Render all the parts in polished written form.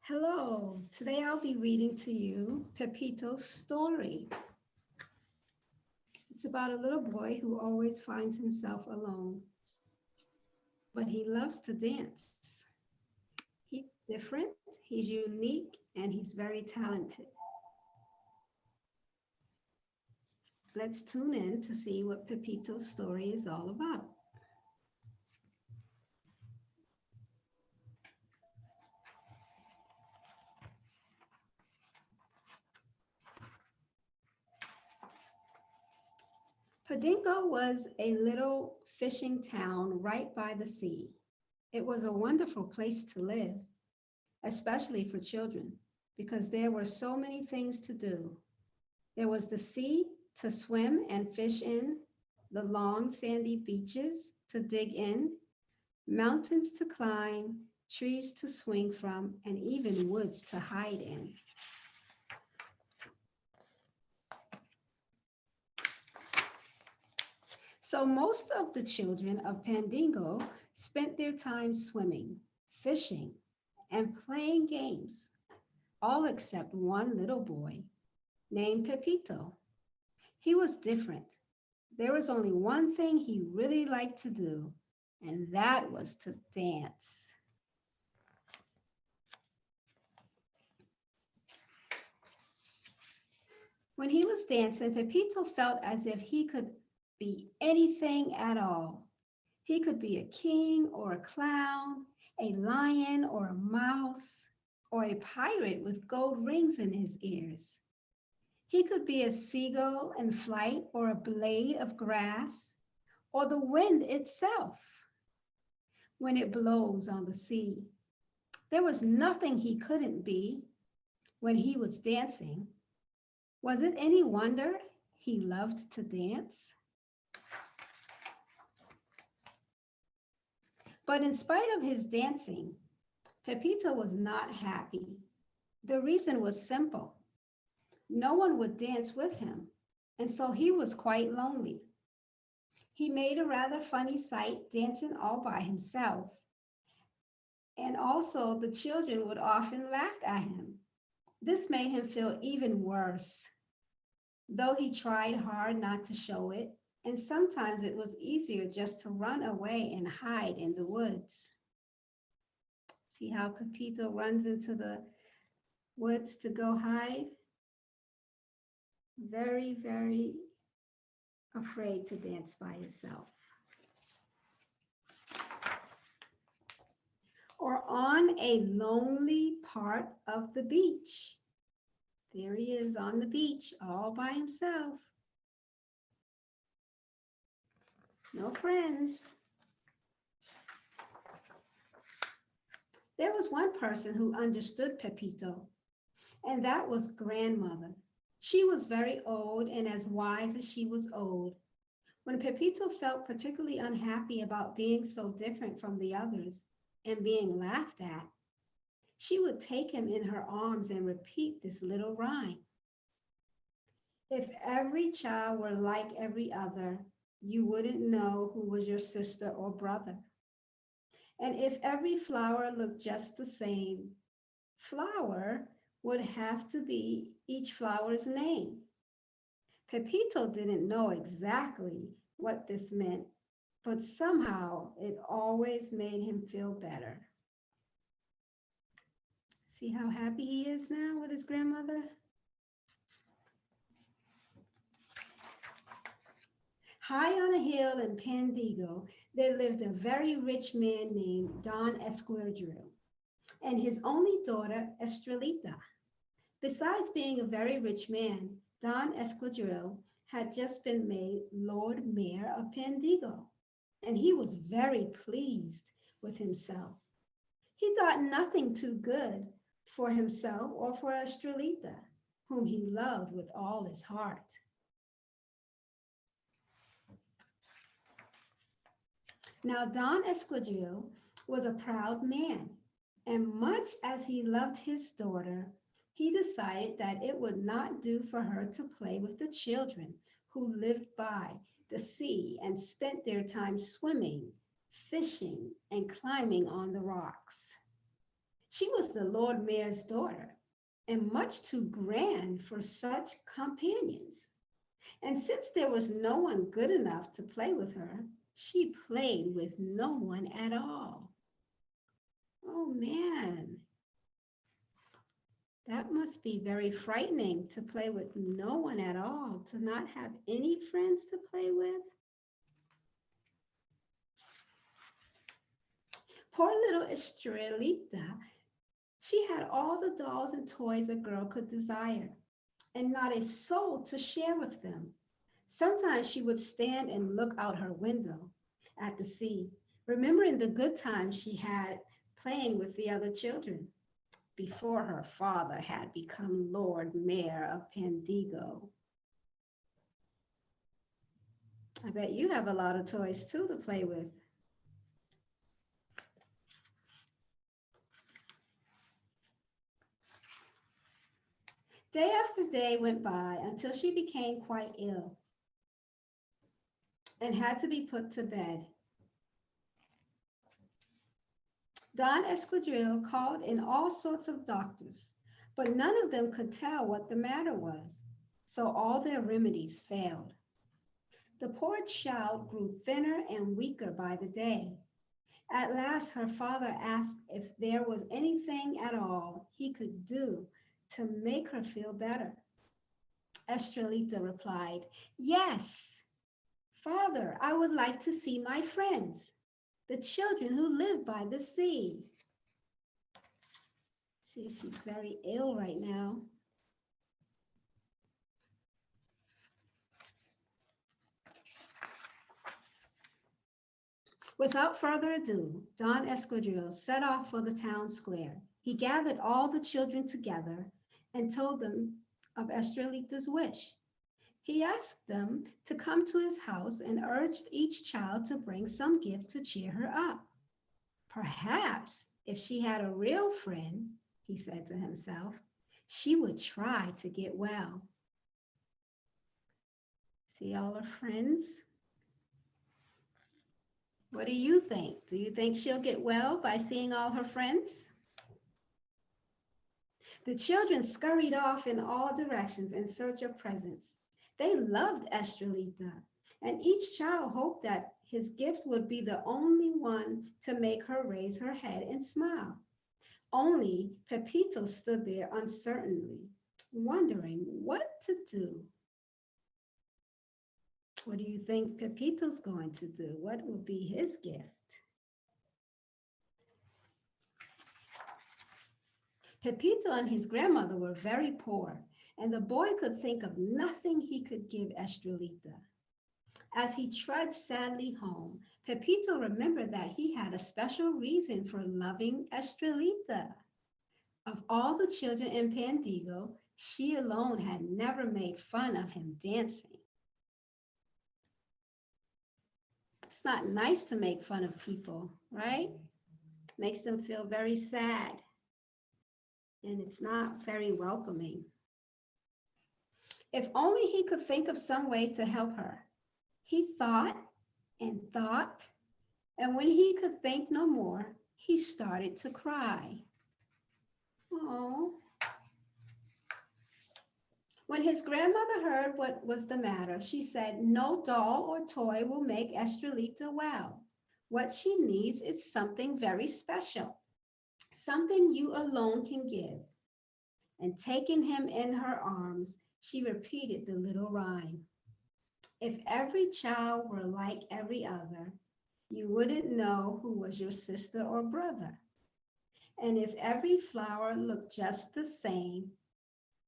Hello, today I'll be reading to you Pepito's story. It's about a little boy who always finds himself alone, but he loves to dance. He's different, he's unique, and he's very talented. Let's tune in to see what Pepito's story is all about. Padingo was a little fishing town right by the sea. It was a wonderful place to live, especially for children, because there were so many things to do. There was the sea to swim and fish in, the long sandy beaches to dig in, mountains to climb, trees to swing from, and even woods to hide in. So most of the children of Pandingo spent their time swimming, fishing, and playing games, all except one little boy named Pepito. He was different. There was only one thing he really liked to do, and that was to dance. When he was dancing, Pepito felt as if he could be anything at all. He could be a king or a clown, a lion or a mouse, or a pirate with gold rings in his ears. He could be a seagull in flight or a blade of grass or the wind itself when it blows on the sea. There was nothing he couldn't be when he was dancing. Was it any wonder he loved to dance? But in spite of his dancing, Pepito was not happy. The reason was simple. No one would dance with him, and so he was quite lonely. He made a rather funny sight dancing all by himself, and also the children would often laugh at him. This made him feel even worse, though he tried hard not to show it, and sometimes it was easier just to run away and hide in the woods. See how Pepito runs into the woods to go hide? Very, very afraid to dance by himself. Or on a lonely part of the beach. There he is on the beach all by himself. No friends. There was one person who understood Pepito, and that was grandmother. She was very old and as wise as she was old. When Pepito felt particularly unhappy about being so different from the others and being laughed at, she would take him in her arms and repeat this little rhyme. If every child were like every other, you wouldn't know who was your sister or brother. And if every flower looked just the same, flower would have to be each flower's name. Pepito didn't know exactly what this meant, but somehow it always made him feel better. See how happy he is now with his grandmother? High on a hill in Pandigo, there lived a very rich man named Don Esquerdro and his only daughter, Estrelita. Besides being a very rich man, Don Esquerdro had just been made Lord Mayor of Pandigo, and he was very pleased with himself. He thought nothing too good for himself or for Estrelita, whom he loved with all his heart. Now, Don Esquerdro was a proud man, and much as he loved his daughter, he decided that it would not do for her to play with the children who lived by the sea and spent their time swimming, fishing, and climbing on the rocks. She was the Lord Mayor's daughter and much too grand for such companions. And since there was no one good enough to play with her, she played with no one at all. Oh man, that must be very frightening to play with no one at all, to not have any friends to play with. Poor little Estrelita, she had all the dolls and toys a girl could desire, and not a soul to share with them. Sometimes she would stand and look out her window at the sea, remembering the good times she had playing with the other children before her father had become Lord Mayor of Pandigo. I bet you have a lot of toys too to play with. Day after day went by until she became quite ill and had to be put to bed. Don Esquadrille called in all sorts of doctors, but none of them could tell what the matter was, so all their remedies failed. The poor child grew thinner and weaker by the day. At last, her father asked if there was anything at all he could do to make her feel better. Estrelita replied, "Yes, Father, I would like to see my friends, the children who live by the sea." See, she's very ill right now. Without further ado, Don Esquadrille set off for the town square. He gathered all the children together and told them of Estrelita's wish. He asked them to come to his house and urged each child to bring some gift to cheer her up. Perhaps if she had a real friend, he said to himself, she would try to get well. See all her friends? What do you think? Do you think she'll get well by seeing all her friends? The children scurried off in all directions in search of presents. They loved Estrelita, and each child hoped that his gift would be the only one to make her raise her head and smile. Only Pepito stood there uncertainly, wondering what to do. What do you think Pepito's going to do? What will be his gift? Pepito and his grandmother were very poor, and the boy could think of nothing he could give Estrelita. As he trudged sadly home, Pepito remembered that he had a special reason for loving Estrelita. Of all the children in Pandigo, she alone had never made fun of him dancing. It's not nice to make fun of people, right? Makes them feel very sad. And it's not very welcoming. If only he could think of some way to help her. He thought, and when he could think no more, he started to cry. Oh. When his grandmother heard what was the matter, she said, "No doll or toy will make Estrelita well. What she needs is something very special, something you alone can give." And taking him in her arms, she repeated the little rhyme. If every child were like every other, you wouldn't know who was your sister or brother. And if every flower looked just the same,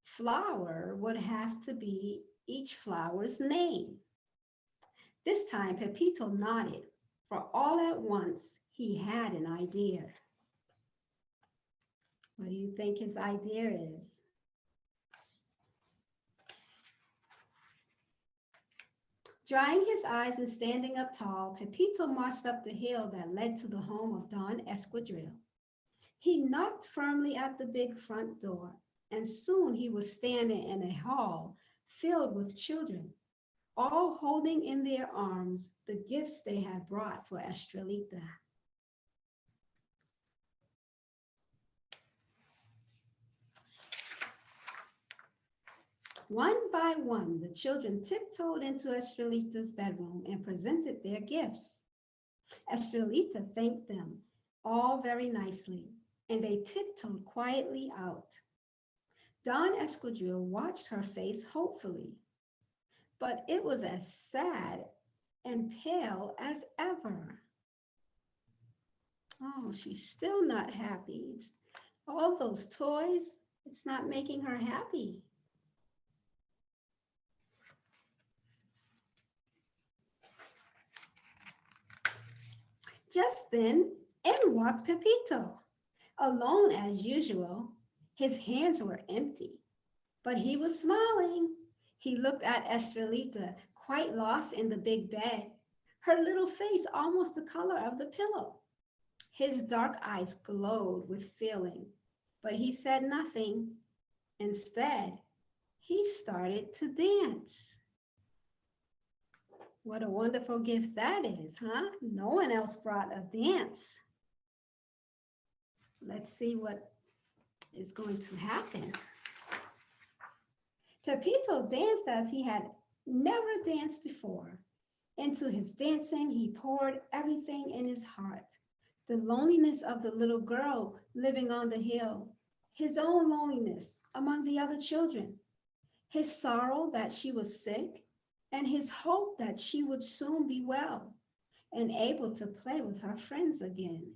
flower would have to be each flower's name. This time Pepito nodded, for all at once he had an idea. What do you think his idea is? Drying his eyes and standing up tall, Pepito marched up the hill that led to the home of Don Esquadrille. He knocked firmly at the big front door, and soon he was standing in a hall filled with children, all holding in their arms the gifts they had brought for Estrelita. One by one, the children tiptoed into Estrelita's bedroom and presented their gifts. Estrelita thanked them all very nicely, and they tiptoed quietly out. Don Escudero watched her face hopefully, but it was as sad and pale as ever. Oh, she's still not happy. All those toys, it's not making her happy. Just then, in walked Pepito, alone as usual. His hands were empty, but he was smiling. He looked at Estrelita, quite lost in the big bed, her little face almost the color of the pillow. His dark eyes glowed with feeling, but he said nothing. Instead, he started to dance. What a wonderful gift that is, huh? No one else brought a dance. Let's see what is going to happen. Pepito danced as he had never danced before. Into his dancing, he poured everything in his heart. The loneliness of the little girl living on the hill, his own loneliness among the other children, his sorrow that she was sick, and his hope that she would soon be well and able to play with her friends again.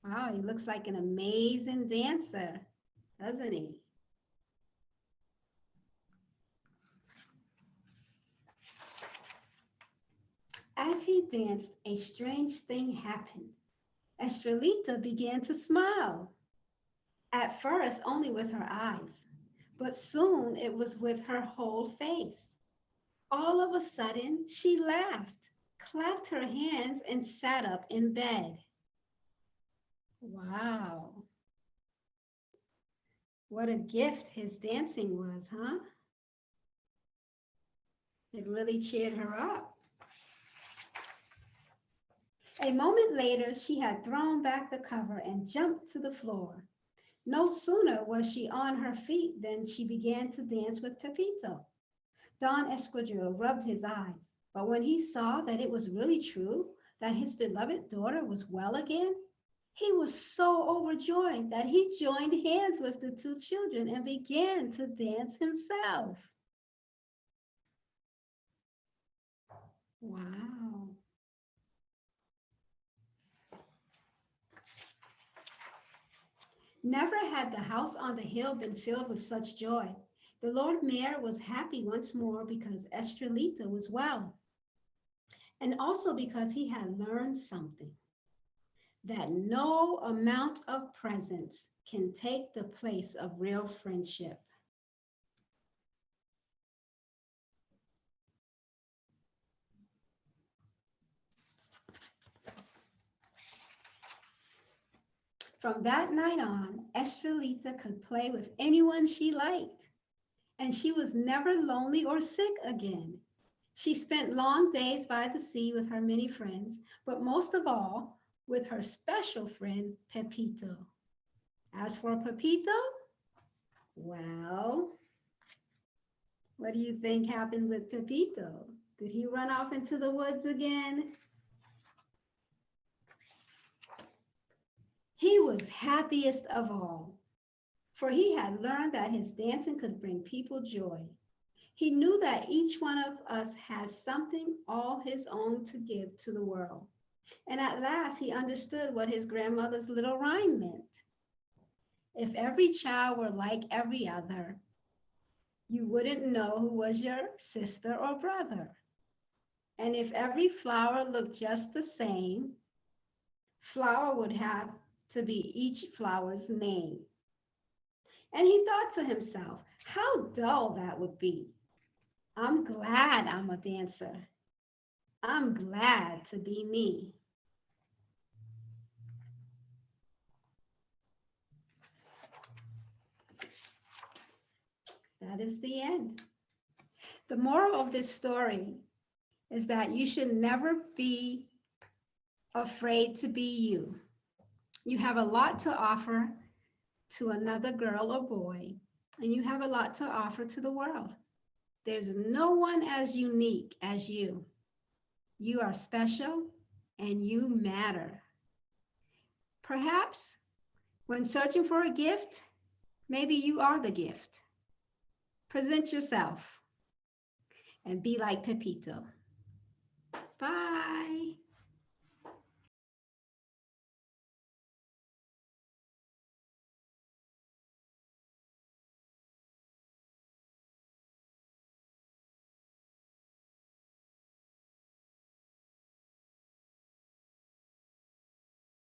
Wow, he looks like an amazing dancer, doesn't he? As he danced, a strange thing happened. Estrelita began to smile. At first, only with her eyes, but soon it was with her whole face. All of a sudden, she laughed, clapped her hands, and sat up in bed. Wow. What a gift his dancing was, huh? It really cheered her up. A moment later, she had thrown back the cover and jumped to the floor. No sooner was she on her feet than she began to dance with Pepito. Don Escudero rubbed his eyes, but when he saw that it was really true, that his beloved daughter was well again, he was so overjoyed that he joined hands with the two children and began to dance himself. Wow. Never had the house on the hill been filled with such joy. The Lord Mayor was happy once more because Estrelita was well, and also because he had learned something, that no amount of presents can take the place of real friendship. From that night on, Estrelita could play with anyone she liked, and she was never lonely or sick again. She spent long days by the sea with her many friends, but most of all, with her special friend, Pepito. As for Pepito, well, what do you think happened with Pepito? Did he run off into the woods again? He was happiest of all, for he had learned that his dancing could bring people joy. He knew that each one of us has something all his own to give to the world. And at last he understood what his grandmother's little rhyme meant. If every child were like every other, you wouldn't know who was your sister or brother. And if every flower looked just the same, flower would have to be each flower's name. And he thought to himself, how dull that would be. I'm glad I'm a dancer. I'm glad to be me. That is the end. The moral of this story is that you should never be afraid to be you. You have a lot to offer to another girl or boy, and you have a lot to offer to the world. There's no one as unique as you. You are special and you matter. Perhaps when searching for a gift, maybe you are the gift. Present yourself and be like Pepito. Bye.